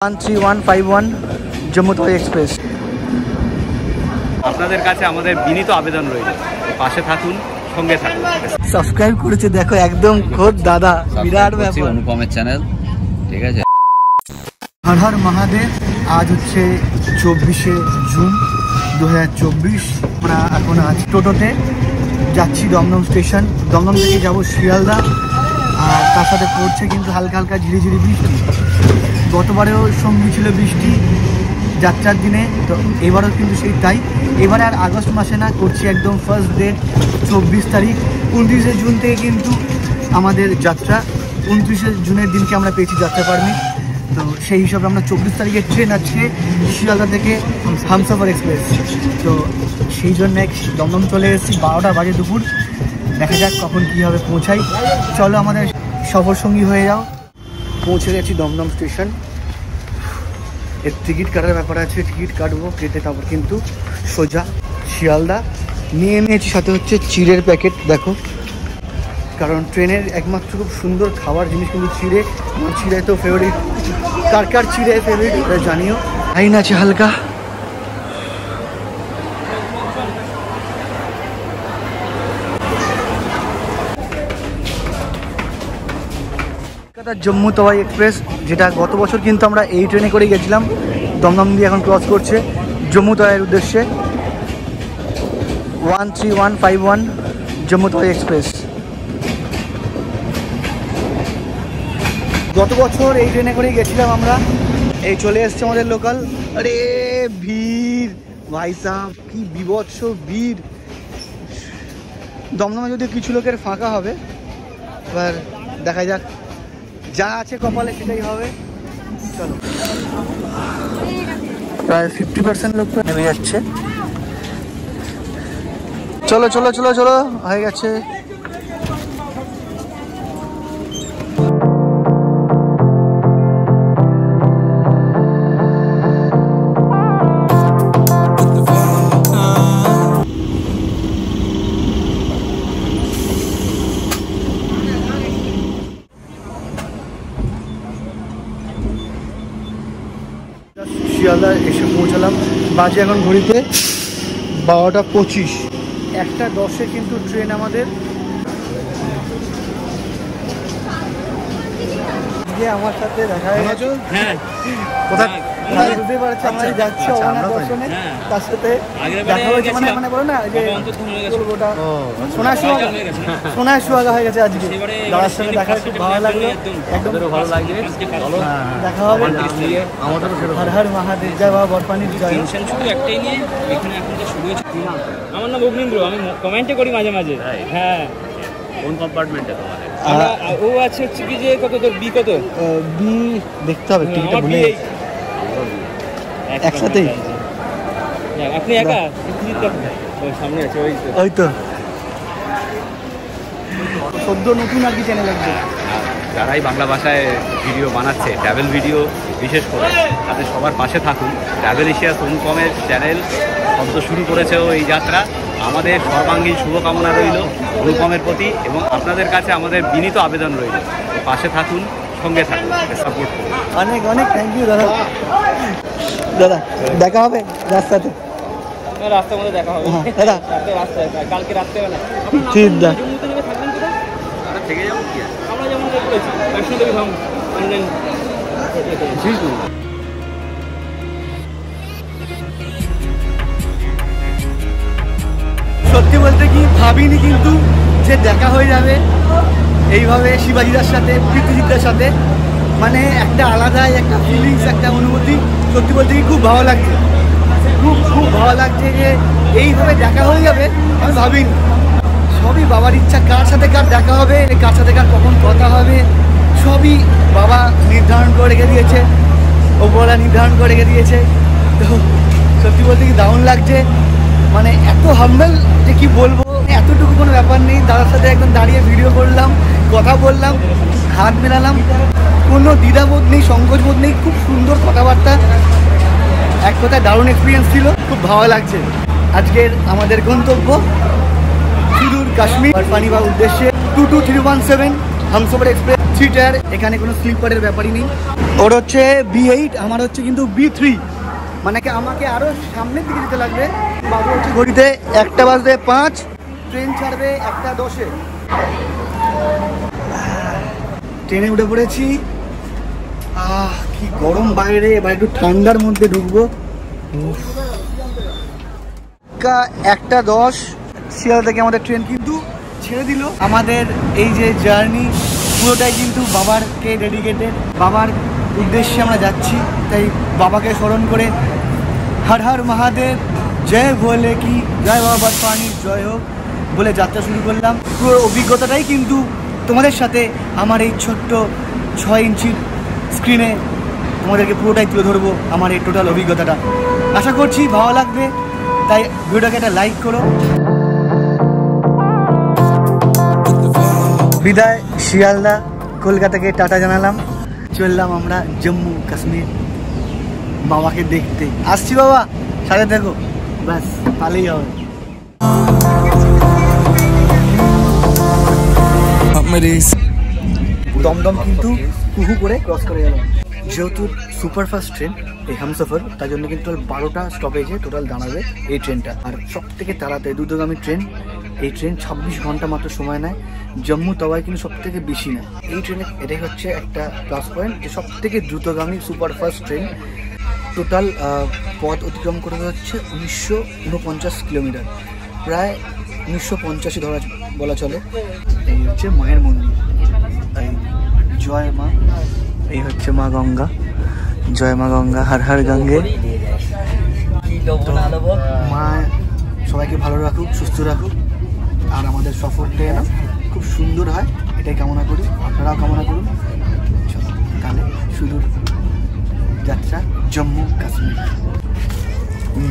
13151 Jammu Tawi express. আপনাদের কাছে আমাদের বিনীত আবেদন রইল, পাশে থাকুন, সঙ্গে থাকুন। সাবস্ক্রাইব করেছে দেখো, একদম খোদ দাদা, বিরাট ব্যাপার। অনুপমের চ্যানেল, ঠিক আছে। হর হর মহাদেব। আজ হচ্ছে 24শে জুন 2024। আমরা এখন আজ টোটোতে যাচ্ছি দমদম স্টেশন। দমদম থেকে যাবো শিয়ালদা, আর তার সাথে পড়ছে কিন্তু হালকা হালকা ঝিরিঝিরি বৃষ্টি। গতবারেও সঙ্গী ছিল বৃষ্টি যাত্রার দিনে, তো এবারও কিন্তু সেই তাই। এবারে আর আগস্ট মাসে না, করছি একদম ফার্স্ট ডেট 24 তারিখ। 29শে জুন থেকে কিন্তু আমাদের যাত্রা। 29শে জুনের দিনকে আমরা পেয়েছি যাত্রা পারমিট, তো সেই হিসাবে আমরা 24 তারিখের ট্রেন আছে শিয়ালদা থেকে হামসফর এক্সপ্রেস। তো সেই জন্য দমদম চলে এসেছি, 12টা বাজে দুপুর। দেখা যাক কখন কীভাবে পৌঁছাই। চলো আমাদের সফর সঙ্গী হয়ে যাও। পৌঁছে গেছি দমদম স্টেশন। এর টিকিট কাটার ব্যাপার আছে, টিকিট কাটবো, কেটে তারপর কিন্তু সোজা শিয়ালদা। নিয়ে নিয়েছি সাথে হচ্ছে চিড়ের প্যাকেট, দেখো, কারণ ট্রেনের একমাত্র খুব সুন্দর খাবার জিনিস কিন্তু চিড়ে। আমার চিড়ে তো ফেভারিট, কার কার চিড়ে ফেভারিট জানিও। আইন আছে হালকা। জম্মু তাওয়াই এক্সপ্রেস, যেটা গত বছর কিন্তু আমরা এই ট্রেনে করে গেছিলাম। দমদম দিয়ে এখন ক্রস করছে জম্মু তাওয়াইয়ের উদ্দেশ্যে। 13151 জম্মু তাওয়াই এক্সপ্রেস। গত বছর এই ট্রেনে করেই গেছিলাম আমরা। এই চলে এসছে আমাদের লোকাল। আরে ভিড় ভাই সাহেব, কি বিভৎস ভিড়। দমদমে যদি কিছু লোকের ফাঁকা হবে, এবার দেখা যাক, যা আছে কপালে সেটাই হবে। চলো, প্রায় 50% লোক নেমে যাচ্ছে। চলো চলো চলো চলো, হয়ে গেছে। শিয়ালদা এসে পৌঁছালাম, বাজে এখন ঘড়িতে 12টা 25। 1:10-এ কিন্তু ট্রেন আমাদের। আমার সাথে দেখা হয়ে গেছে। হ্যাঁ, কোথায় বুঝতে পারছি আমরা যাচ্ছি অমরনাথ দর্শনে। তার সাথে দেখা হয়েছে, মানে বলো না যে ওটা সোনায় সুহাগা হয়ে গেছে আজকে। দাদার সঙ্গে দেখা খুব ভালো লাগলো, একদম ভালো লাগবে। দেখা হবে। আমাদেরও হর হর মহাদেব, জয় বাবা বরপানির জয়। শুধু একটাই নিয়ে এখানে এখন যে শুরু হয়েছে। আমার নাম অগ্নিন্দ্র, আমি কমেন্টে করি মাঝে মাঝে। হ্যাঁ, কোন কম্পার্টমেন্টে তোমাদের? ও আছে হচ্ছে কি যে কত তোর বি, কত বি দেখতে হবে, টিকিটটা ভুলে একসাথেই। আপনি একা সামনে আছে? ওই তো সদ্য নতুন আর কি চ্যানেল আছে, যারাই বাংলা ভাষায় ভিডিও বানাচ্ছে, ট্রাভেল ভিডিও বিশেষ করে, তাদের সবার পাশে থাকুন। ট্রাভেল এশিয়া অনুপমের চ্যানেল শব্দ শুরু করেছেও এই যাত্রা। আমাদের সর্বাঙ্গীন শুভকামনা রইল অনুপমের প্রতি, এবং আপনাদের কাছে আমাদের বিনীত আবেদন রইল, পাশে থাকুন, সঙ্গে থাকুন, সাপোর্ট করুন। অনেক অনেক থ্যাংক ইউ দাদা। দাদা দেখা হবে রাস্তাতে, রাস্তার মধ্যে দেখা হবে দাদা, রাস্তায় কালকে রাত্রেবেলা। ঠিক দা থেকে যাবো কি আমরা যেমন করেছি বৈষ্ণোদেবী ধাম অনলাইন। সত্যি বলতে কি ভাবিনি কিন্তু যে দেখা হয়ে যাবে এইভাবে শিবাজিদার সাথে, প্রীতিজিৎদার সাথে। মানে একটা আলাদাই একটা ফিলিংস, একটা অনুভূতি। সত্যি বলতে কি খুব ভালো লাগছে, খুব খুব ভালো লাগছে যে এইভাবে দেখা হয়ে যাবে। আমি ভাবিনি, সবই বাবার ইচ্ছা। কার সাথে কার দেখা হবে, কার সাথে কার কখন কথা হবে, সবই বাবা নির্ধারণ করে রেখে দিয়েছে, ওপরওয়ালা নির্ধারণ করে রেখে দিয়েছে। তো সত্যি বলতে কি দারুণ লাগছে। মানে এত হাম্বল যে কি বলবো, এতটুকু কোনো ব্যাপার নেই। দাদার সাথে একদম দাঁড়িয়ে ভিডিও করলাম, কথা বললাম, হাত মেলালাম, কোনো দ্বিধাবোধ নেই, সংকোচবোধ নেই। খুব সুন্দর কথাবার্তা, এক কথায় দারুণ এক্সপিরিয়েন্স ছিল, খুব ভালো লাগছে। আজকের আমাদের গন্তব্য সুদূর কাশ্মীর, বরফানি বা উদ্দেশ্যে 22317 হামসফর এক্সপ্রেস 3 টায়ার। এখানে কোনো স্লিপারের ব্যাপারই নেই। ওর হচ্ছে B8, আমার হচ্ছে কিন্তু B3, মানে কি আমাকে আরো সামনের দিকে যেতে লাগবে। বাবু হচ্ছে ঘড়িতে 1:05, ট্রেন ছাড়বে 1:10-এ। ট্রেনে উঠে পড়েছি। কি গরম বাইরে, এবার একটু ঠান্ডার মধ্যে ঢুকবো। 1:10 শিয়ালদা থেকে আমাদের ট্রেন কিন্তু ছেড়ে দিল। আমাদের এই যে জার্নি পুরোটাই কিন্তু বাবারকে ডেডিকেটেড, বাবার উদ্দেশ্যে আমরা যাচ্ছি। তাই বাবাকে স্মরণ করে হর হর মহাদেব, জয় ভোলে কি জয়, বাবা বর্ফানির জয় হোক বলে যাত্রা শুরু করলাম। পুরো অভিজ্ঞতাটাই কিন্তু তোমাদের সাথে আমার এই ছোট্ট 6 ইঞ্চির স্ক্রিনে তোমাদেরকে পুরোটাই তুলে ধরবো, আমার এই টোটাল অভিজ্ঞতাটা। আশা করছি ভালো লাগবে, তাই ভিডিওটাকে একটা লাইক করো। বিদায় শিয়ালদা, কলকাতাকে টাটা জানালাম। চললাম আমরা জম্মু কাশ্মীর বাবাকে দেখতে। আসছি বাবা, সাথে দেখো, ব্যাস তাহলেই হবে। দমদম কিন্তু কুহু করে ক্রস করে গেলাম। যেহেতু সুপারফাস্ট ট্রেন এই হামসফর, তার জন্য কিন্তু 12টা স্টপেজে টোটাল দাঁড়াবে এই ট্রেনটা। আর সব থেকে তাড়াতাড়ি দ্রুতগামী ট্রেন এই ট্রেন 26 ঘন্টা মাত্র সময় নেয়। জম্মু তাওয়ায় কিন্তু সব থেকে বেশি নেয় এই ট্রেনে। এটাই হচ্ছে একটা প্লাস পয়েন্ট যে সব থেকে দ্রুতগামী সুপারফাস্ট ট্রেন। টোটাল পথ অতিক্রম করে হচ্ছে 1949 কিলোমিটার, প্রায় 1985 ধরা বলা চলে। এই হচ্ছে মায়ের মন্দির, এই জয় মা, এই হচ্ছে মা গঙ্গা, জয় মা গঙ্গা, হর হর গঙ্গে। মা সবাইকে ভালো রাখুক, সুস্থ রাখুক, আর আমাদের সফরটা যেন খুব সুন্দর হয় এটাই কামনা করি, আপনারাও কামনা করুন। তাহলে সুদূর যাত্রা জম্মু কাশ্মীর।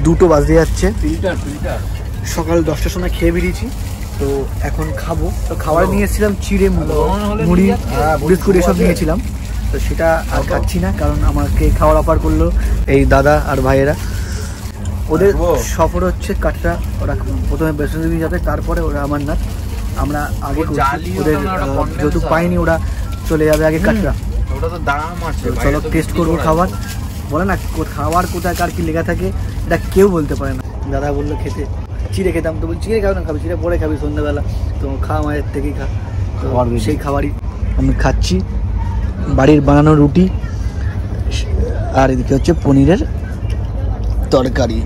2টো বাজে যাচ্ছে, সকাল 10টার সময় খেয়ে বেরিয়েছি, তো এখন খাবো। তো খাবার নিয়ে এসেছিলাম চিড়ে মুড়ি বিস্কুট এসব নিয়েছিলাম, তো সেটা আর খাচ্ছি না, কারণ আমাকে খাওয়ার অফার করলো এই দাদা আর ভাইয়েরা। ওদের সফর হচ্ছে কাটরা, ওরা প্রথমে বৈষ্ণোদেবী যাবে, তারপরে ওরা অমরনাথ। আমরা আগে ওদের যেহেতু পাইনি, ওরা চলে যাবে আগে কাটরা। চলো টেস্ট করবো খাবার। বলে না খাবার কোথায় কার কি লেখা থাকে এটা কেউ বলতে পারে না। দাদা বললো খেতে, চিড়ে খেতাম, তো বলছি চিড়ে খাবো না, খাবি চিড়ে পরে খাবি সন্ধ্যাবেলা, তো খা মায়ের থেকেই খা। তো সেই খাবারই আমি খাচ্ছি, বাড়ির বানানো রুটি, আর এদিকে হচ্ছে পনিরের তরকারি।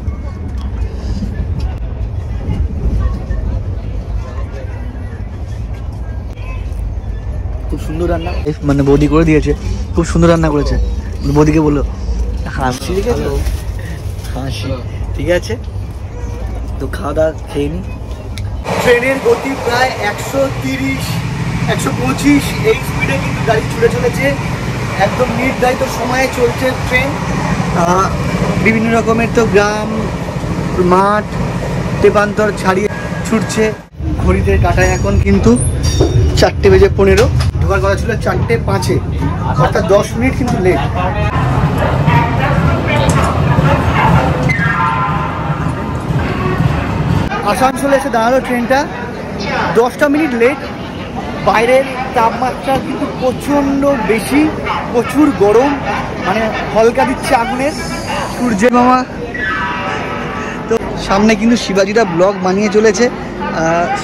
খুব সুন্দর রান্না, মানে বৌদি করে দিয়েছে, খুব সুন্দর রান্না করেছে। বৌদিকে বললো হাসি, ঠিক আছে হাসি, ঠিক আছে। তো খাওয়া দাওয়া খেয়ে নি। ট্রেনের গতি প্রায় 130-125 এই স্পিডে কিন্তু গাড়ি ছুটে চলেছে, একদম নির্ধারিত সময়ে চলছে ট্রেন। বিভিন্ন রকমের তো গ্রাম, মাঠ, তেপান্তর ছাড়িয়ে ছুটছে। ঘড়িতে কাটায় এখন কিন্তু 4:15, ঢোকার কথা ছিল 4:05, অর্থাৎ 10 মিনিট কিন্তু লেট। আসানসোলে এসে দাঁড়ালো ট্রেনটা, 10টা মিনিট লেট। বাইরের তাপমাত্রা কিন্তু প্রচণ্ড বেশি, প্রচুর গরম, মানে হলকা দিচ্ছে আগুনের সূর্যের মামা। তো সামনে কিন্তু শিবাজিরা ব্লগ বানিয়ে চলেছে,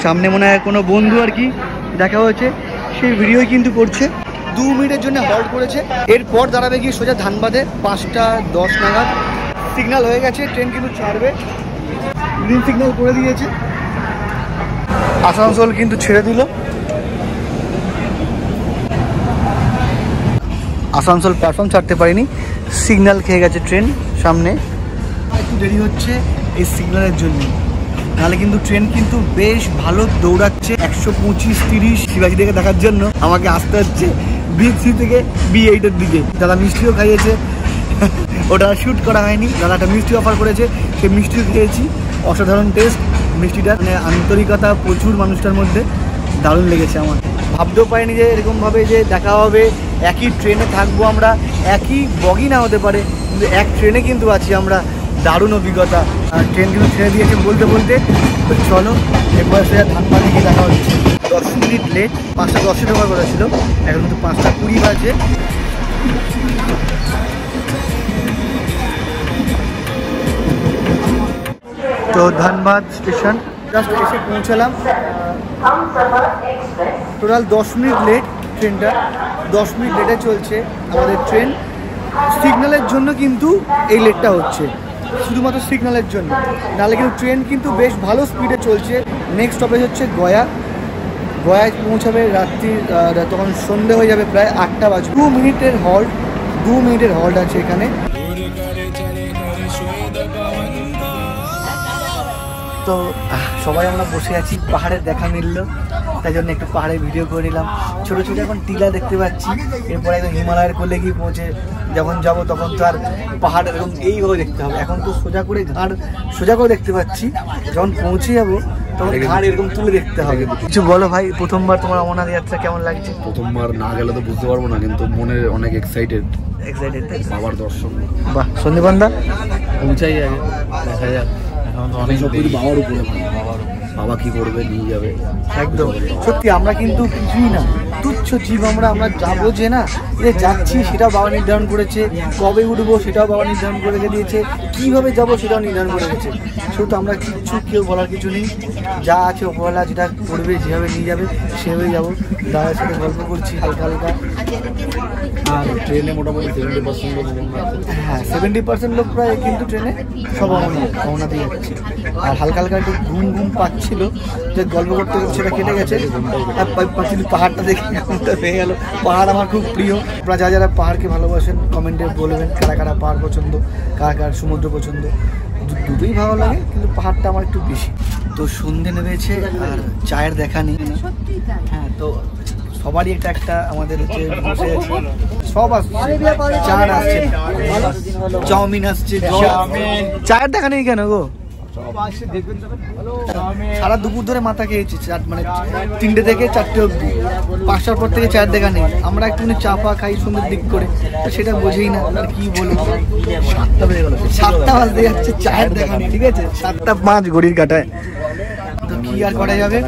সামনে মনে হয় কোনো বন্ধু আর কি দেখা হয়েছে, সেই ভিডিওই কিন্তু করছে। 2 মিনিটের জন্য হল্ট করেছে, এরপর দাঁড়াবে গিয়ে সোজা ধানবাদে 5:10 নাগাদ। সিগন্যাল হয়ে গেছে, ট্রেন কিন্তু ছাড়বে, গ্রিন সিগন্যাল করে দিয়েছে। আসানসোল কিন্তু ছেড়ে দিল। আসানসোল প্ল্যাটফর্ম ছাড়তে পারিনি, সিগন্যাল খেয়ে গেছে ট্রেন সামনে। একটু দেরি হচ্ছে এই সিগন্যালের জন্য, নাহলে কিন্তু ট্রেন কিন্তু বেশ ভালো দৌড়াচ্ছে। 125-30 শিবাজি থেকে দেখার জন্য আমাকে আসতে হচ্ছে B3 থেকে B8-এর দিকে। দাদা মিষ্টিও খাইয়েছে, ওটা শ্যুট করা হয়নি। দাদা একটা মিষ্টি অফার করেছে, সেই মিষ্টিও খেয়েছি, অসাধারণ টেস্ট মিষ্টিটা, মানে আন্তরিকতা প্রচুর মানুষটার মধ্যে, দারুণ লেগেছে আমার। ভাবতেও পারিনি যে এরকমভাবে যে দেখা হবে, একই ট্রেনে থাকবো আমরা, একই বগি না হতে পারে, কিন্তু এক ট্রেনে কিন্তু আছি আমরা। দারুণ অভিজ্ঞতা। আর ট্রেন কিন্তু ছেড়ে দিয়েছে বলতে বলতে। তো চলো এরপর সে ধানবাদে গিয়ে দেখা হচ্ছে। 10 মিনিট লেট, 5:10 ঢোকার কথা ছিল, এখন কিন্তু 5:20 বাজে। তো ধানবাদ স্টেশন জাস্ট এসে পৌঁছালাম। টোটাল 10 মিনিট লেট ট্রেনটা, 10 মিনিট লেটে চলছে আমাদের ট্রেন। সিগন্যালের জন্য কিন্তু এই লেটটা হচ্ছে, শুধুমাত্র সিগন্যালের জন্য, নাহলে কিন্তু ট্রেন কিন্তু বেশ ভালো স্পিডে চলছে। নেক্সট স্টপেজ হচ্ছে গয়া। গয়ায় পৌঁছাবে রাত্রি, তখন সন্ধে হয়ে যাবে প্রায় 8টা বাজে। 2 মিনিটের হল্ট আছে এখানে। তো সবাই আমরা বসে আছি, পাহাড়ের দেখা মিললো, তাই জন্য একটু পাহাড়ের ভিডিও করে নিলাম। ছোটো ছোটো এখন টিলা দেখতে পাচ্ছি, এরপরে একদম হিমালয়ের কোলে গিয়ে পৌঁছে যখন যাবো তখন তো আর পাহাড় এরকম এইভাবে দেখতে হবে। এখন তো সোজা করে ঘাড় সোজা করে দেখতে পাচ্ছি, যখন পৌঁছে যাবো তখন ঘাড় এরকম তুলে দেখতে হবে। কিছু বলো ভাই, প্রথমবার তোমার অমরনাথ যাত্রা কেমন লাগছে? প্রথমবার না গেলে তো বুঝতে পারবো না, কিন্তু মনে অনেক এক্সাইটেড বাবার দর্শন। বাহ, সন্দীপন্দা পৌঁছাই আগে দেখা যাক, এখন তো অনেক বাবার উপরে, বাবা কি করবে, নিয়ে যাবে। একদম সত্যি, আমরা কিন্তু কিছুই না, তুচ্ছ জীব। আমরা যাবো যে না, যে যাচ্ছি সেটাও বাবা নির্ধারণ করেছে, কবে উঠবো সেটাও বাবা নির্ধারণ করে দিয়েছে, কিভাবে যাব সেটাও নির্ধারণ করে গেছে। শুধু আমরা কিচ্ছু কেউ বলার কিছু নেই, যা আছে ওপরওয়ালা যেটা করবে, যেভাবে নিয়ে যাবে সেভাবে যাবো। দাদার সাথে গল্প করছি হালকা হালকা। আর ট্রেনে মোটামুটি 70% লোক, হ্যাঁ 70% লোক প্রায় কিন্তু ট্রেনে সব অমরনাথে যাচ্ছে। আর হালকা হালকা একটু ঘুম পাচ্ছিল, যে গল্প করতে করতে সেটা কেটে গেছে। পাহাড়টা দেখে এমনটা হয়ে গেল। পাহাড় আমার খুব প্রিয়। আপনারা যারা পাহাড়কে ভালোবাসেন কমেন্টে বলবেন কারা কারা পাহাড় পছন্দ, কারা কার সমুদ্র পছন্দ। দুটোই ভালো লাগে, কিন্তু পাহাড়টা আমার একটু বেশি। তো সন্ধে নেমেছে আর চায়ের দেখা নেই। হ্যাঁ, তো সবারই এটা একটা আমাদের হচ্ছে বসে আছে, সব আসছে, চার আসছে, চাউমিন আসছে, চায়ের দেখা নেই কেন গো? সারা দুপুর ধরে মাথা খেয়েছি, মানে 3টে থেকে 4টে অবধি, 5টার পর থেকে চায়ের দেখা নেই। আমরা একটুখানি চা পা খাই সুন্দর দিক করে, সেটা বোঝেই না। আর কি বলবো, 7টা বেজে গেল, 7টা বাজতে যাচ্ছে, চায়ের দেখা নেই। ঠিক আছে, 7টা 5 ঘড়ির কাটায়। তো কি আর করা যাবে,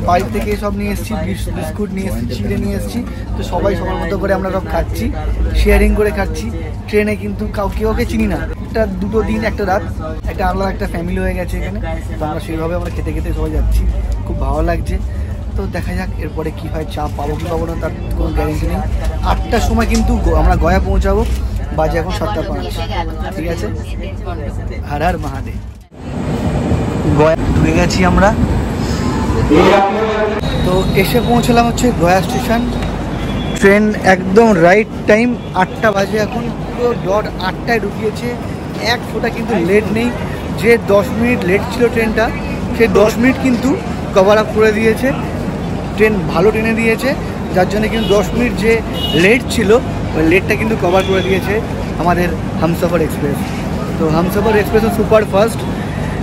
বাড়ি থেকে সব নিয়ে এসেছি, বিস্কুট নিয়ে এসেছি, চিড়ে নিয়ে এসেছি। তো সবাই সবার মতো করে আমরা সব খাচ্ছি, শেয়ারিং করে খাচ্ছি। ট্রেনে কিন্তু কাউকে চিনি না, একটা 2 দিন 1 রাত, একটা আলাদা একটা ফ্যামিলি হয়ে গেছে এখানে। তো আমরা সেইভাবে আমরা খেতে খেতে সবাই যাচ্ছি, খুব ভালো লাগছে। তো দেখা যাক এরপরে কি হয়, চা পাবো কি পাবো না তার কোনো গ্যারেন্টি নেই। 8টার সময় কিন্তু আমরা গয়া পৌঁছাবো, বাজে এখন 7টা 5। ঠিক আছে, হর হর মহাদেব। গয়া ঢুকে গেছি আমরা। তো এসে পৌঁছলাম হচ্ছে গয়া স্টেশন। ট্রেন একদম রাইট টাইম, 8টা বাজে এখন, পুরো ডট 8টায় ঢুকিয়েছে। 1 ফোঁটা কিন্তু লেট নেই। যে 10 মিনিট লেট ছিল ট্রেনটা, সেই 10 মিনিট কিন্তু কভার আপ করে দিয়েছে। ট্রেন ভালো ট্রেনে দিয়েছে, যার জন্য কিন্তু 10 মিনিট যে লেট ছিল, ওই লেটটা কিন্তু কভার করে দিয়েছে আমাদের হামসফর এক্সপ্রেস। তো হামসফর এক্সপ্রেসও সুপার ফাস্ট,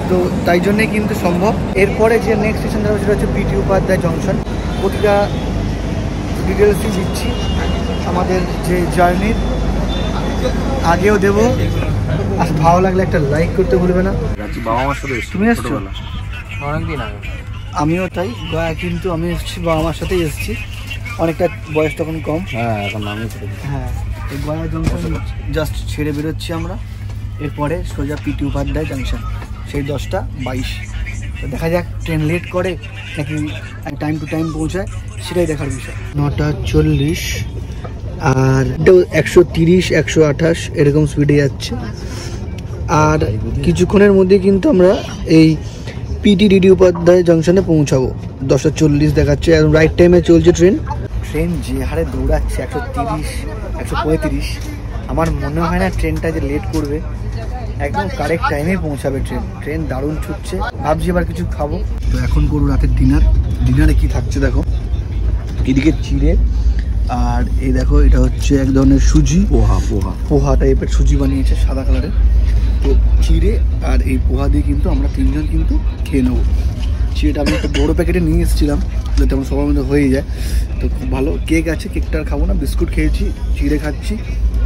তো তাই জন্যেই কিন্তু সম্ভব। এরপরে যে নেক্সট স্টেশন যাবে সেটা হচ্ছে পিটি উপাধ্যায় জংশন। প্রতিটা ডিটেলসই দিচ্ছি আমাদের যে জার্নির, আগেও দেবো। আর ভালো লাগলে একটা লাইক করতে ভুলবে না। বাবা মার সাথে তুমি এসছো? অনেকদিন আগে। আমিও তাই, গয়া কিন্তু আমি এসেছি বাবা মার সাথেই এসেছি, অনেকটা বয়স তখন কম। হ্যাঁ, এখন আমি হ্যাঁ, এই গয়া জংশন জাস্ট ছেড়ে বেরোচ্ছি আমরা। এরপরে সোজা পিটি উপাধ্যায় জংশন, সেই 10টা 22। তো দেখা যাক ট্রেন লেট করে নাকি টাইম টু টাইম পৌঁছায়, সেটাই দেখার বিষয়। 9টা 40 আর 130 128 এরকম স্পিডে যাচ্ছে। আর কিছুক্ষণের মধ্যে কিন্তু আমরা এই পিটি উপাধ্যায় জংশনে পৌঁছাবো। 10টা 40 দেখাচ্ছে, একদম রাইট টাইমে চলছে ট্রেন। ট্রেন যে হারে দৌড়াচ্ছে 130 135, আমার মনে হয় না ট্রেনটা যে লেট করবে, একদম কারেক্ট টাইমে পৌঁছাবে ট্রেন দারুণ ছুটছে। ভাবছি এবার কিছু খাবো। তো এখন করবো রাতের ডিনারে কি থাকছে দেখো, এদিকে চিড়ে, আর এই দেখো এটা হচ্ছে এক ধরনের সুজি, পোহা টাইপের সুজি বানিয়েছে সাদা কালারের। তো চিড়ে আর এই পোহা দিয়ে কিন্তু আমরা 3জন কিন্তু খেয়ে নেবো। চিড়েটা আমি একটা বড়ো প্যাকেটে নিয়ে এসেছিলাম যাতে আমার সবার মধ্যে হয়ে যায়। তো খুব ভালো। কেক আছে, কেকটা আর খাবো না, বিস্কুট খেয়েছি, চিড়ে খাচ্ছি,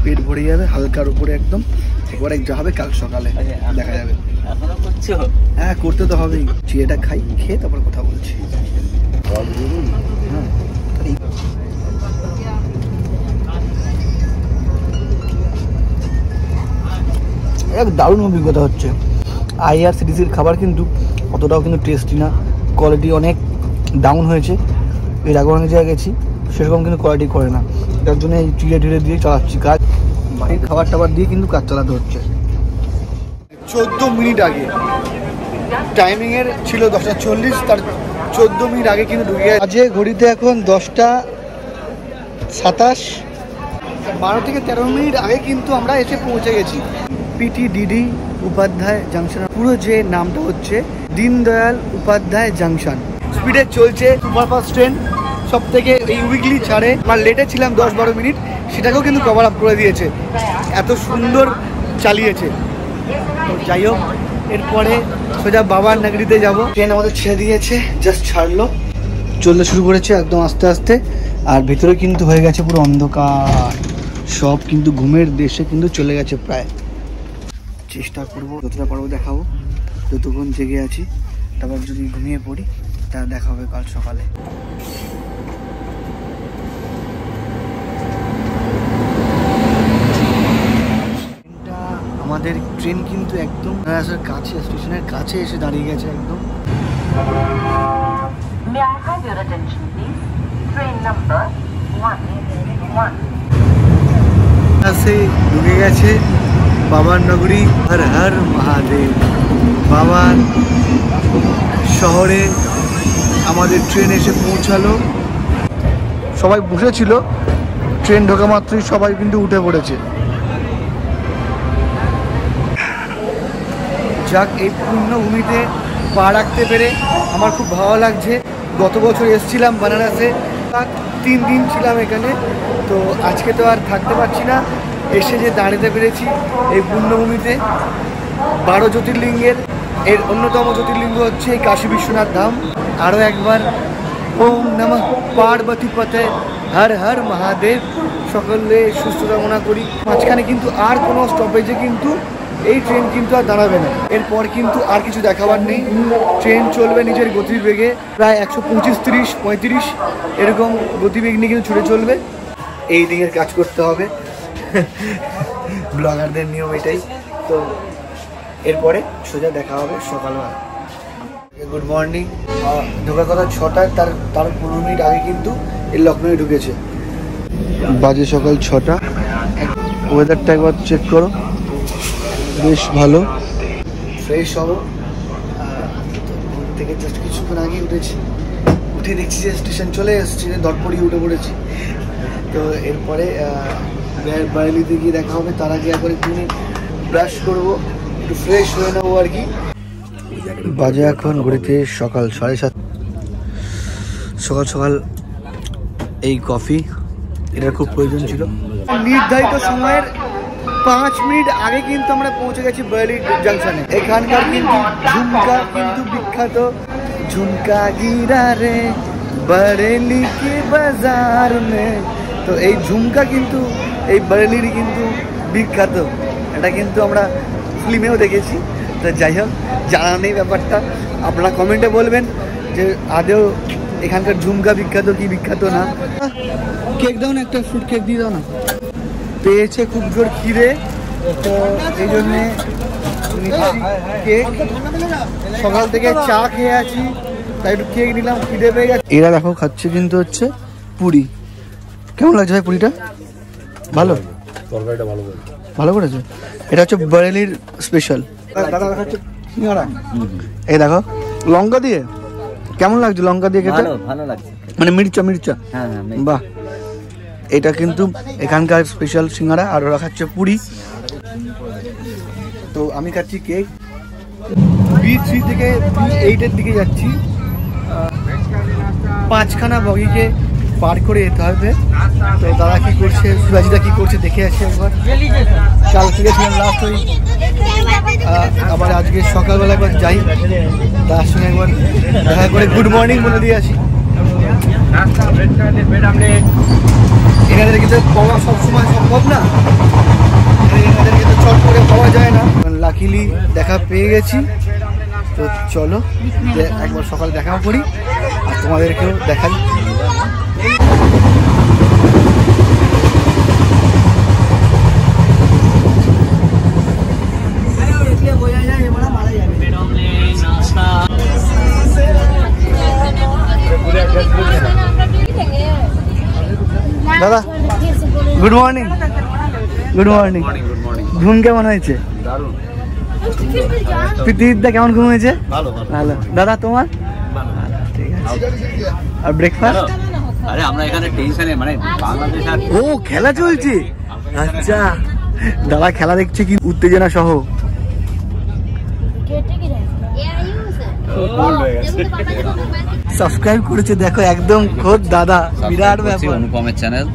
পেট ভরে যাবে হালকার উপরে একদম। এবার যা হবে কাল সকালে দেখা যাবে। হ্যাঁ, করতে তো হবেই। চিড়েটা খাই, খেয়ে তারপর কথা বলছি। হ্যাঁ, এক দারুণ অভিজ্ঞতা হচ্ছে। IRCTCর খাবার কিন্তু অতটাও কিন্তু টেস্টি না, কোয়ালিটি অনেক ডাউন হয়েছে। এর আগে অনেক জায়গায় গেছি, সেরকম কিন্তু কোয়ালিটি করে না, তার জন্য এই ধীরে ধীরে দিয়ে চালাচ্ছি কাজ। বাড়ির খাবার টাবার দিয়ে কিন্তু কাজ চালাতে হচ্ছে। 14 মিনিট আগে টাইমিংয়ের ছিল 10:40, তার 14 মিনিট আগে কিন্তু ঢুকে গেছে। আজকে ঘড়িতে এখন 10:27, 12 থেকে 13 মিনিট আগে কিন্তু আমরা এসে পৌঁছে গেছি PTDD উপাধ্যায় জাংশন। পুরো যে নামটা হচ্ছে দীনদয়াল উপাধ্যায় জাংশন। স্পিডে চলছে সুপারফাস্ট ট্রেন, সব থেকে এই উইকলি ছাড়ে। আমার লেটে ছিলাম 10-12 মিনিট, সেটাকেও কিন্তু কভার আপ করে দিয়েছে, এত সুন্দর চালিয়েছে। তো যাই হোক, এরপরে সোজা বাবার নগরীতে যাব। ট্রেন আমাদের ছেড়ে দিয়েছে, জাস্ট ছাড়লো, চলতে শুরু করেছে একদম আস্তে আস্তে। আর ভেতরে কিন্তু হয়ে গেছে পুরো অন্ধকার, সব কিন্তু ঘুমের দেশে কিন্তু চলে গেছে প্রায়। চেষ্টা করবো যতটা পারবো দেখাবো, যতক্ষণ জেগে আছি। তারপর যদি ঘুমিয়ে পড়ি তা দেখা হবে কাল সকালে। আমাদের ট্রেন কিন্তু একদম কাছে, স্টেশনের কাছে এসে দাঁড়িয়ে গেছে একদম। ঢুকে গেছে বাবার নগরী, হর হর মহাদেব। বাবার শহরে আমাদের ট্রেন এসে পৌঁছালো। সবাই বসেছিল, ট্রেন ঢোকা মাত্রই সবাই কিন্তু উঠে পড়েছে। যাক, এই পূর্ণভূমিতে পা রাখতে পেরে আমার খুব ভালো লাগছে। গত বছর এসেছিলাম বানারসে, 3 দিন ছিলাম এখানে, তো আজকে তো আর থাকতে পারছি না। এসে যে দাঁড়াতে পেরেছি এই পূর্ণভূমিতে, 12 জ্যোতির্লিঙ্গের এর অন্যতম জ্যোতির্লিঙ্গ হচ্ছে এই কাশী বিশ্বনাথ ধাম। আরও একবার ওম নমঃ পার্বতী পতে হর হর মহাদেব। সকলে সুস্থ কামনা করি। মাঝখানে কিন্তু আর কোনো স্টপেজে কিন্তু এই ট্রেন কিন্তু আর দাঁড়াবে না। এরপর কিন্তু আর কিছু দেখাবার নেই, ট্রেন চলবে নিজের গতিবেগে, প্রায় 125-30-35 এরকম গতিবেগ নিয়ে কিন্তু ছুটে চলবে। এই দিকের কাজ করতে হবে, ব্লগারদের নিয়ম এটাই। তো এরপরে সোজা দেখা হবে সকালবেলা। Good morning. ঢোকার কথা 6টায়, তার 15 মিনিট আগে কিন্তু এই লখনৌয়ে ঢুকেছে। বাজে সকাল 6টা। ওয়েদারটা একবার চেক করো, বেশ ভালো, ফ্রেশ হবো। থেকে জাস্ট কিছুক্ষণ আগে উঠেছি, উঠে দেখছি যে স্টেশন চলে এসেছি, ধরপড়িয়ে উঠে পড়েছি। তো এরপরে বারেলিতে গিয়ে দেখা হবে। তার আগে একবার একটু ব্রাশ করবো, একটু ফ্রেশ হয়ে নেবো আর কি। বাজে এখন ঘড়িতে সকাল 7:30। সকাল সকাল এই কফি, এটার খুব প্রয়োজন ছিল। নির্ধারিত সময়ের 5 মিনিট আগে কিন্তু আমরা পৌঁছে গেছি বারেলি জাংশনে। এখানকার কিন্তু ঝুমকা কিন্তু বিখ্যাত। ঝুমকা গিরা রে বারেলি কে বাজার মে। তো এই ঝুমকা কিন্তু এই বারেলির কিন্তু বিখ্যাত, এটা কিন্তু আমরা ফিল্মেও দেখেছি। তো যাই হোক, জানা নেই ব্যাপারটা, আপনারা কমেন্টে বলবেন যে আদৌ এখানকার ঝুমকা বিখ্যাত কি বিখ্যাত না। কেক দাও না, একটা ফ্রুট কেক দিয়ে দাও না। পেয়েছে খুব জোর খিদে, তো এই জন্যে কেক। সকাল থেকে চা খেয়ে আছি, তাই একটু কেক নিলাম, খিদে পেয়ে গেছে। এরা দেখো খাচ্ছে কিন্তু হচ্ছে পুরি। কেমন লাগছে ভাই পুরিটা? ভালো, তরকারিটা ভালো করেছে। এটা হচ্ছে বারেলির স্পেশাল। দাদা দেখাচ্ছে সিঙ্গাড়া, এই দেখো লঙ্কা দিয়ে। কেমন লাগছে লঙ্কা দিয়ে খেতে? ভালো লাগছে, মানে মির্চা। হ্যাঁ, বাহ। এটা কিন্তু এখানকার স্পেশাল সিঙ্গাড়া, আর ওরা খাচ্ছে পুরি। তো আমি খাচ্ছি কেক। B3 থেকে B8-এর দিকে যাচ্ছি। 5খানা বগিকে পার করে যেতে হবে। তো দাদা কি করছে, সুরাজিদা কি করছে দেখে আসি একবার। কাল ফিরেছিলাম লাস্ট, ওই আবার আজকে সকালবেলা একবার যাই, তার সঙ্গে একবার দেখা করে গুড মর্নিং বলে দিয়ে আসি। এনাদের কিন্তু পাওয়া সবসময় সম্ভব না, এনাদের কিন্তু চট করে পাওয়া যায় না। লাকিলি দেখা পেয়ে গেছি। তো চলো একবার সকালে দেখা করি আর তোমাদেরকেও দেখাই। Good morning. Good morning. Good morning. ঘুম কেমন হয়েছে? দারুণ। প্রীতিদা কেমন ঘুম হয়েছে? ভালো ভালো। দাদা তোমার? ঠিক আছে। আর ব্রেকফাস্ট? আরে আমরা এখানে টেনশনে মানে বাংলাদেশ আর ও খেলা চলছে। আচ্ছা দাদা খেলা দেখছে কি উত্তেজনা সহ। সাবস্ক্রাইব করেছে দেখো একদম খোদ দাদা, বিরাট ব্যাপার। অনুপমের চ্যানেল,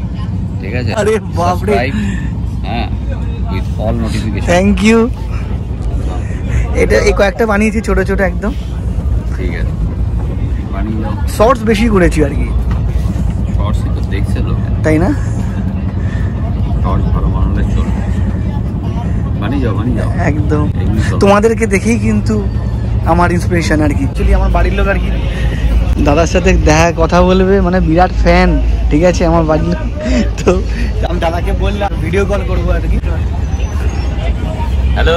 ঠিক আছে? আরে বাপরে, হ্যাঁ, with all notification. Thank you. এটা এই কয়েকটা বানিয়েছি ছোট ছোট একদম, ঠিক আছে। বানিয়ে শর্টস বেশি করেছি আর কি, শর্টস তো দেখছে লোক, তাই না? শর্টস ভালো বানালে চলবে। বানিয়ে যাও একদম। তোমাদেরকে দেখেই কিন্তু আমার ইন্সপিরেশন আর কি। অ্যাকচুয়ালি আমার বাড়ির লোক আর কি দাদার সাথে দেখা কথা বলবে, মানে বিরাট ফ্যান, ঠিক আছে আমার বাড়ির লোক। তো আমি দাদাকে বললাম ভিডিও কল করবো আর কি। হ্যালো,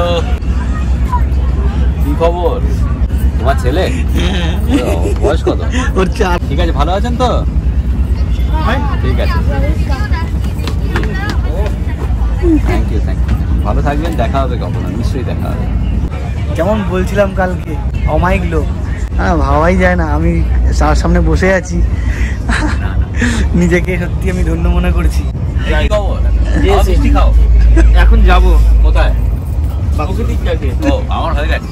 কি খবর? তোমার ছেলে বয়স কত? ওর 4। ঠিক আছে, ভালো আছেন তো? ঠিক আছে, থ্যাংক ইউ। ভালো থাকবেন, দেখা হবে কখনো, নিশ্চয়ই দেখা হবে। কেমন বলছিলাম কালকে, অমায়িক লোক, হ্যাঁ ভাবাই যায় না। আমি তার সামনে বসে আছি, নিজেকে সত্যি আমি ধন্য মনে করছি। কি খবর? মিষ্টি খাও। এখন যাবো কোথায়? ও, আমার হয়ে গেছে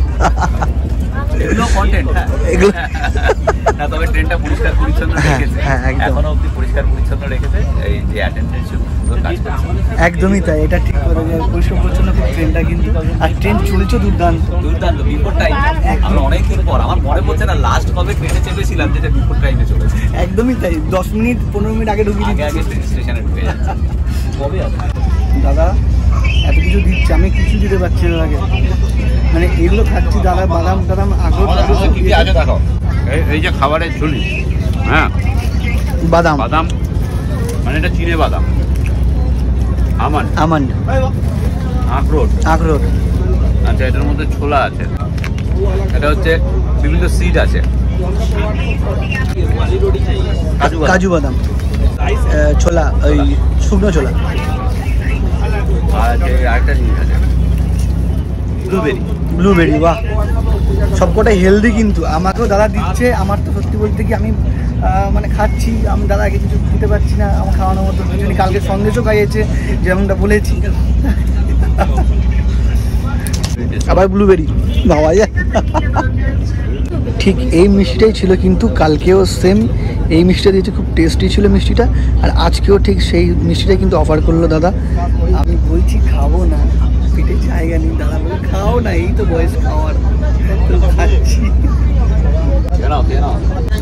এগুলো কন্টেন্ট। এগুলো না, তবে ট্রেনটা পরিষ্কার পরিচ্ছন্ন রেখেছে, এখনো অব্দি পরিষ্কার পরিচ্ছন্ন রেখেছে। এই যে অ্যাটেন্ডেন্স কাজ করছে, একদমই তাই, এটা ঠিক করে পরিষ্কার পরিচ্ছন্ন ট্রেনটা কিন্তু। আর ট্রেন চলছে দুর্দান্ত দুর্দান্ত। বিফোর টাইম, আমরা অনেকদিন পর, আমার মনে পড়ছে না লাস্ট কবে ট্রেনে চেপেছিলাম যেটা বিফোর টাইমে চলেছে। একদমই তাই, 10 মিনিট 15 মিনিট আগে ঢুকে আগে স্টেশনে ঢুকে যাচ্ছে। কবে আছে দাদা এত কিছু দিচ্ছে, আমি কিছু দিতে পারছি না আগে, মানে এগুলো খাচ্ছি দাদা, বাদাম টাদাম আগে দেখো। এই যে খাবারের ঝুলি, হ্যাঁ, বাদাম বাদাম মানে এটা চিনে বাদাম, আমন্ড, আখরোট। আচ্ছা, এটার মধ্যে ছোলা আছে, এটা হচ্ছে বিভিন্ন সিড আছে, কাজু বাদাম, ছোলা, ওই শুকনো ছোলা, আর আরেকটা জিনিস আছে ব্লুবেরি। বাহ, সবকটাই হেলদি কিন্তু। আমাকেও দাদা দিচ্ছে, আমার তো সত্যি বলতে কি আমি মানে খাচ্ছি, আমি দাদাকে কিছু দিতে পারছি না, আমার খাওয়ানোর মতো কিছু নেই। কালকে সন্দেশও খাইয়েছে যেমনটা বলেছি, আবার ব্লুবেরি ভাবা যায়। ঠিক এই মিষ্টিটাই ছিল কিন্তু কালকেও সেম এই মিষ্টিটা দিয়েছে, খুব টেস্টি ছিল মিষ্টিটা। আর আজকেও ঠিক সেই মিষ্টিটাই কিন্তু অফার করলো দাদা। আমি বলছি খাবো না, পেটে জায়গা নেই, দাদা বলে খাও না, এই তো বয়স খাওয়ার, তো খাচ্ছি।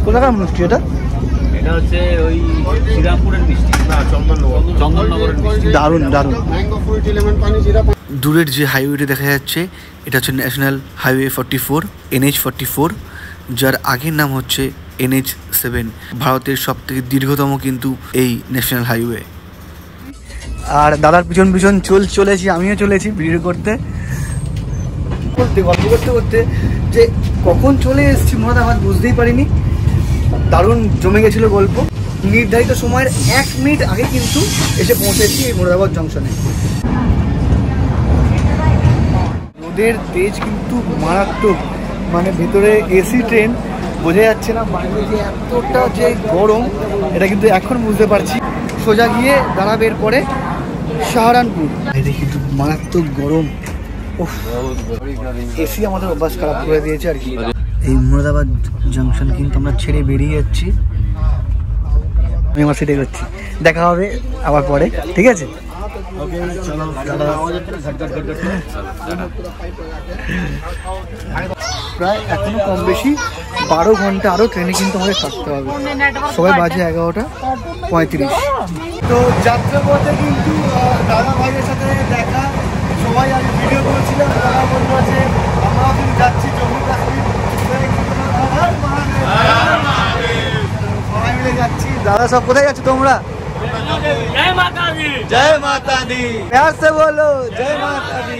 কোথাকার মিষ্টি এটা? এটা হচ্ছে ওই শ্রীরামপুরের মিষ্টি, চন্দননগরের মিষ্টি। দারুণ। দূরের যে হাইওয়েটা দেখা যাচ্ছে এটা হচ্ছে ন্যাশনাল হাইওয়ে 44, NH 44, যার আগের নাম হচ্ছে NH 7। ভারতের সবথেকে দীর্ঘতম কিন্তু এই ন্যাশনাল হাইওয়ে। আর দাদার পিছন চলেছি, আমিও চলেছি ভিডিও করতে গল্প করতে যে কখন চলে এসেছি মুরাদাবাদ বুঝতেই পারিনি। দারুণ জমে গেছিল গল্প। নির্ধারিত সময়ের 1 মিনিট আগে কিন্তু এসে পৌঁছেছি এই মুরাদাবাদ জংশনে। রোদের তেজ কিন্তু মারাত্মক, মানে ভেতরে এসি ট্রেন, বোঝা যাচ্ছে না বাইরে যে এতটা যে গরম, এটা কিন্তু এখন বুঝতে পারছি। সোজা গিয়ে দাঁড়াবে এরপরে সাহারানপুর। বাইরে কিন্তু মারাত্মক গরম, এসি আমাদের অভ্যাস খারাপ করে দিয়েছে আর কি। এই মুরাদাবাদ জংশন কিন্তু আমরা ছেড়ে বেরিয়ে যাচ্ছি, আমি আমার সিটে করছি। দেখা হবে আবার পরে, ঠিক আছে? প্রায় এখনো কম বেশি 12 ঘন্টা আরও ট্রেনে কিন্তু আমাদের থাকতে হবে। সবাই বাজে 11:35। তো যাত্রার পথে কিন্তু দাদা ভাইয়ের সাথে দেখা, সবাই আজ ভিডিও করেছিলাম। দাদা বললো যে আমরাও কিন্তু যাচ্ছি জম্মু কাশ্মীর, সবাই মিলে যাচ্ছি। দাদা সব কোথায় যাচ্ছ তোমরা? जय माता दी। जय माता दी, प्यार से बोलो जय माता दी।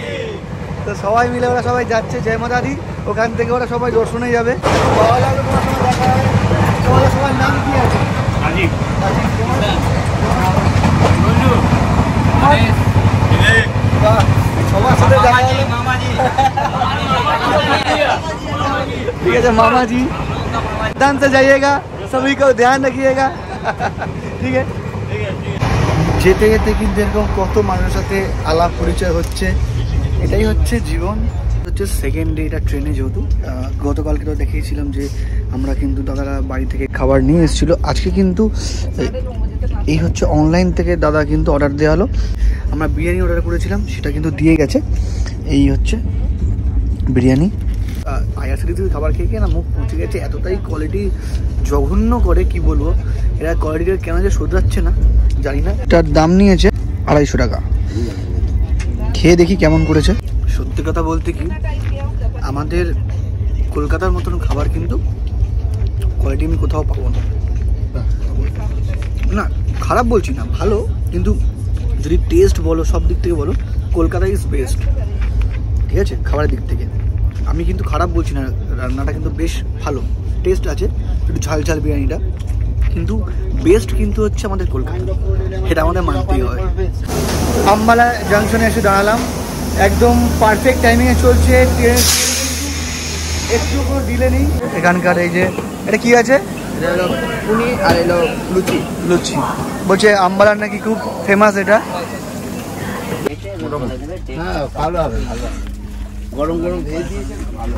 তো সবাই মিলে ওরা সবাই যাচ্ছে জয় মাতা দি, ওখান থেকে ওরা সবাই দর্শনে যাবে। ভালো লাগলো তোমার সঙ্গে দেখা হবে। তোমাদের সবার নাম কি আছে? আজিব। তোমার সবার সাথে দেখা হলো। ठीक है मामा जी ध्यान से जाइएगा, सभी को ध्यान रखिएगा। ठीक है যেতে যেতে কিন্তু এরকম কত মানুষের সাথে আলাপ পরিচয় হচ্ছে, এটাই হচ্ছে জীবন। হচ্ছে সেকেন্ড ডে এটা ট্রেনে, যেহেতু গতকালকে তো দেখিয়েছিলাম যে আমরা কিন্তু দাদারা বাড়ি থেকে খাবার নিয়ে এসেছিলো। আজকে কিন্তু এই হচ্ছে অনলাইন থেকে দাদা কিন্তু অর্ডার দেওয়া হলো। আমরা বিরিয়ানি অর্ডার করেছিলাম, সেটা কিন্তু দিয়ে গেছে। এই হচ্ছে বিরিয়ানি। আইআরসিটি থেকে খাবার খেয়ে না মুখ পৌঁছে গেছে, এতটাই কোয়ালিটি জঘন্য করে কি বলবো। এরা কোয়ালিটিটা কেন যে শোধরাচ্ছে না জানি না। এটার দাম নিয়েছে 250 টাকা। খেয়ে দেখি কেমন করেছে। সত্যি কথা বলতে কি, আমাদের কলকাতার মতন খাবার কিন্তু কোয়ালিটি আমি কোথাও পাবো না। না খারাপ বলছি না, ভালো, কিন্তু যদি টেস্ট বলো, সব দিক থেকে বলো, কলকাতা ইজ বেস্ট। ঠিক আছে, খাবারের দিক থেকে আমি কিন্তু খারাপ বলছি না, রান্নাটা কিন্তু বেশ ভালো, টেস্ট আছে, একটু ঝাল ঝাল বিরিয়ানিটা, কিন্তু বেস্ট কিন্তু হচ্ছে আমাদের কলকাতা, সেটা আমাদের মানতেই হয়। আম্বালা জাংশনে এসে দাঁড়ালাম, একদম পারফেক্ট টাইমিংয়ে চলছে ট্রেন, একটু কোনো ডিলে নেই। এখানকার এই যে এটা কি আছে, পুনি আর এলো লুচি। লুচি বলছে আম্বালার নাকি খুব ফেমাস এটা। হ্যাঁ ভালো হবে, ভালো গরম গরম ভেজে দিয়েছে, ভালো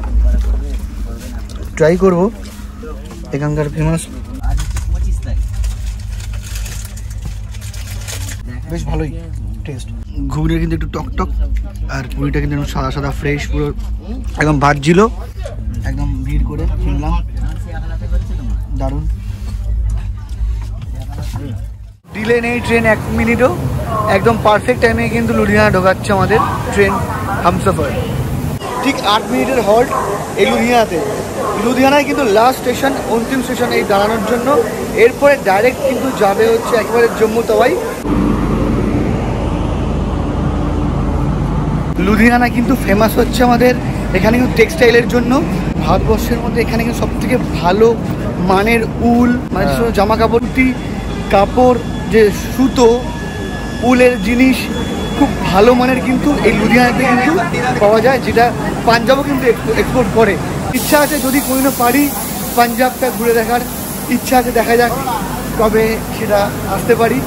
ট্রাই করবো এখানকার ফেমাস। বেশ ভালোই টেস্ট। ঘুগনিটা কিন্তু একটু টক টক, আর পুরিটা কিন্তু একদম সাদা সাদা ফ্রেশ, পুরো একদম ভাজছিল, একদম ভিড় করে কিনলাম, দারুণ। ডিলে নেই ট্রেন 1 মিনিটও, একদম পারফেক্ট টাইমে কিন্তু লুধিয়ানা ঢোকাচ্ছে আমাদের ট্রেন হামসফর। ঠিক 8 মিনিটের হল্ট এই লুধিয়ানাতে। লুধিয়ানায় কিন্তু লাস্ট স্টেশন, অন্তিম স্টেশন এই দাঁড়ানোর জন্য। এরপরে ডাইরেক্ট কিন্তু যাবে হচ্ছে একেবারে জম্মু তাওয়াই। লুধিয়ানা কিন্তু ফেমাস হচ্ছে আমাদের এখানে কিন্তু টেক্সটাইলের জন্য। ভারতবর্ষের মধ্যে এখানে কিন্তু সবথেকে ভালো মানের উল, মানে জামা কাপড়, কাপড়, যে সুতো, উলের জিনিস খুব ভালো মানের কিন্তু এই লুধিয়ানাতে কিন্তু পাওয়া যায়, যেটা পাঞ্জাবও কিন্তু এক্সপোর্ট করে। ইচ্ছা আছে যদি কোনোদিনও পারি পাঞ্জাবটা ঘুরে দেখার ইচ্ছা আছে, দেখা যাক কবে সেটা আসতে পারি।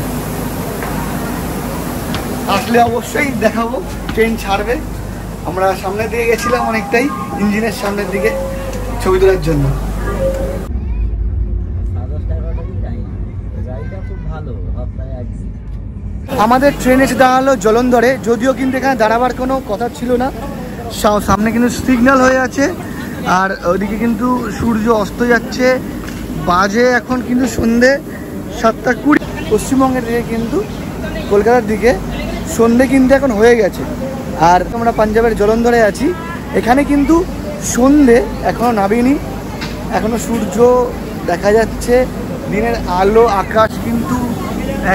আসলে অবশ্যই দেখাবো। ট্রেন ছাড়বে, আমরা সামনে দিয়ে গেছিলাম অনেকটাই, ইঞ্জিনের সামনের দিকে ছবি তোলার জন্য। আমাদের ট্রেন এসে দাঁড়ালো জলন্ধরে, যদিও কিন্তু এখানে দাঁড়াবার কোনো কথা ছিল না। সামনে কিন্তু সিগন্যাল হয়ে আছে, আর ওইদিকে কিন্তু সূর্য অস্ত যাচ্ছে। বাজে এখন কিন্তু সন্ধে 7:20। পশ্চিমবঙ্গের দিকে কিন্তু কলকাতার দিকে সন্ধে কিন্তু এখন হয়ে গেছে। আর আমরা পাঞ্জাবের জলন্ধরে আছি, এখানে কিন্তু সন্ধে এখনও নামেনি, এখনও সূর্য দেখা যাচ্ছে, দিনের আলো, আকাশ কিন্তু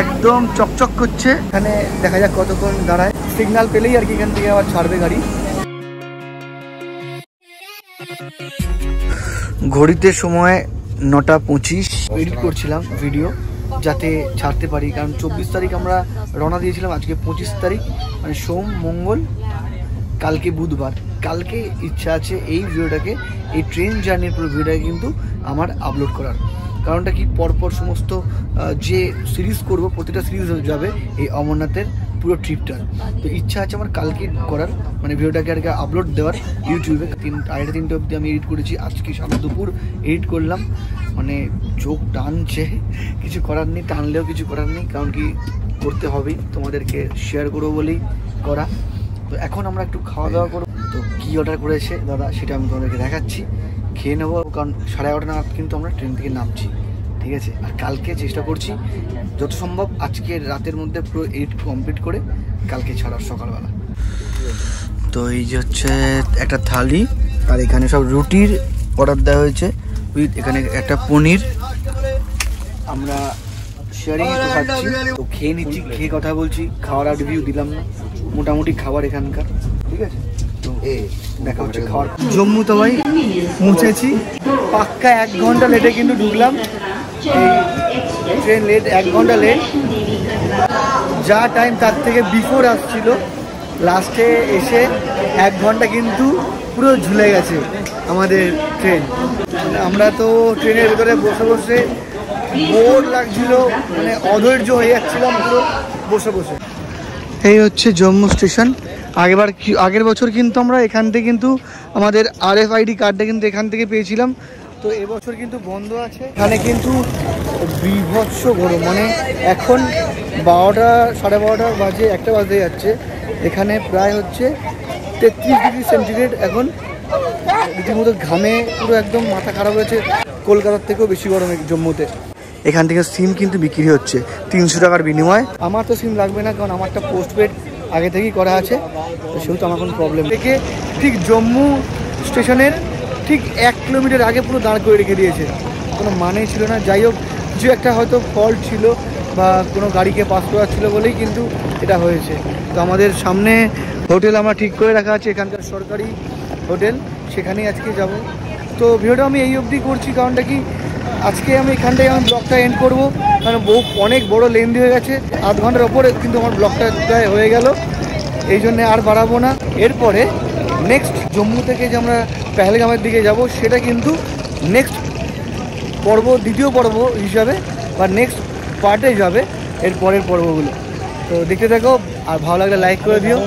একদম চকচক করছে। এখানে দেখা যাক কতক্ষণ দাঁড়ায়, সিগন্যাল পেলেই আর কি এখান থেকে আবার ছাড়বে গাড়ি। ঘড়িতে সময় 9:25। এডিট করছিলাম ভিডিও যাতে ছাড়তে পারি, কারণ 24 তারিখ আমরা রওনা দিয়েছিলাম, আজকে 25 তারিখ, মানে সোম মঙ্গল, কালকে বুধবার। কালকে ইচ্ছা আছে এই ভিডিওটাকে, এই ট্রেন জার্নির পুরো ভিডিওটাকে কিন্তু আমার আপলোড করার। কারণটা কি, পরপর সমস্ত যে সিরিজ করব, প্রতিটা সিরিজ যাবে এই অমরনাথের পুরো ট্রিপটা। তো ইচ্ছা আছে আমার কালকে করার, মানে ভিডিওটাকে আর কি আপলোড দেওয়ার ইউটিউবে। 2:30 অবধি আমি এডিট করেছি, আজকে সারা দুপুর এডিট করলাম, মানে চোখ টানছে, কিছু করার নেই, টানলেও কিছু করার নেই, কারণ কি করতে হবেই, তোমাদেরকে শেয়ার করবো বলেই করা। তো এখন আমরা একটু খাওয়া দাওয়া করবো। তো কী অর্ডার করেছে দাদা সেটা আমি তোমাদেরকে দেখাচ্ছি, খেয়ে নেবো, কারণ 11:30 নাগাদ কিন্তু আমরা ট্রেন থেকে নামছি। ঠিক আছে, আর কালকে চেষ্টা করছি যত সম্ভব আজকে রাতের মধ্যে পুরো এডিট কমপ্লিট করে কালকে ছাড়ার সকালবেলা। তো এই যে হচ্ছে একটা থালি, আর এখানে সব রুটির অর্ডার দেওয়া হয়েছে, উইথ এখানে একটা পনির। আমরা শেয়ারিং খাচ্ছি, তো খেয়ে নিচ্ছি, খেয়ে কথা বলছি, খাওয়ার রিভিউ দিলাম না, মোটামুটি খাবার এখানকার। ঠিক আছে, তো দেখা হচ্ছে খাওয়ার। জম্মু তাওয়াই পৌঁছেছি, পাক্কা 1 ঘন্টা লেটে কিন্তু ঢুকলাম, এই ট্রেন লেট, 1 ঘন্টা লেট। যা টাইম তার থেকে বিফোর আসছিল, লাস্টে এসে 1 ঘন্টা কিন্তু পুরো ঝুলে গেছে আমাদের ট্রেন। মানে আমরা তো ট্রেনের ভিতরে বসে বসে বোর লাগছিল, মানে অধৈর্য হয়ে যাচ্ছিলাম পুরো বসে বসে। এই হচ্ছে জম্মু স্টেশন। আগের বছর কিন্তু আমরা এখান থেকে কিন্তু আমাদের RFID কার্ডটা কিন্তু এখান থেকে পেয়েছিলাম, তো এবছর কিন্তু বন্ধ আছে। এখানে কিন্তু বিভৎস গরম, মানে এখন 12টা 12:30 বাজে, 1টা বাজতে যাচ্ছে। এখানে প্রায় হচ্ছে 33 ডিগ্রি সেন্টিগ্রেড এখন, রীতিমতো ঘামে পুরো একদম মাথা খারাপ হয়েছে। কলকাতার থেকেও বেশি গরম জম্মুতে। এখান থেকে সিম কিন্তু বিক্রি হচ্ছে 300 টাকার বিনিময়ে। আমার তো সিম লাগবে না, কারণ আমারটা পোস্টপেড আগে থেকেই করা আছে, তো সেহেতু আমার কোনো প্রবলেম থেকে ঠিক জম্মু স্টেশনের ঠিক 1 কিলোমিটার আগে পুরো দাঁড় করে রেখে দিয়েছে, কোনো মানেই ছিল না। যাই হোক, কিছু একটা হয়তো ফল্ট ছিল বা কোনো গাড়িকে পাস করাচ্ছিল বলেই কিন্তু এটা হয়েছে। তো আমাদের সামনে হোটেল আমরা ঠিক করে রাখা আছে, এখানকার সরকারি হোটেল, সেখানেই আজকে যাব। তো ভিডিওটা আমি এই অবধি করছি, কারণটা কি আজকে আমি এখানটায় আমার ব্লগটা এন্ড করবো, কারণ অনেক বড় লেন্দি হয়ে গেছে। 8 ঘন্টার ওপরে কিন্তু আমার ব্লগটা প্রায় হয়ে গেল, এই জন্যে আর বাড়াবো না। এরপরে নেক্সট জম্মু থেকে যে আমরা পেহেলগামের দিকে যাব, সেটা কিন্তু নেক্সট পর্ব, দ্বিতীয় পর্ব হিসাবে বা নেক্সট পার্টে যাবে এর পরের পর্বগুলো। তো দেখতে থাকো, আর ভালো লাগলে লাইক করে দিও।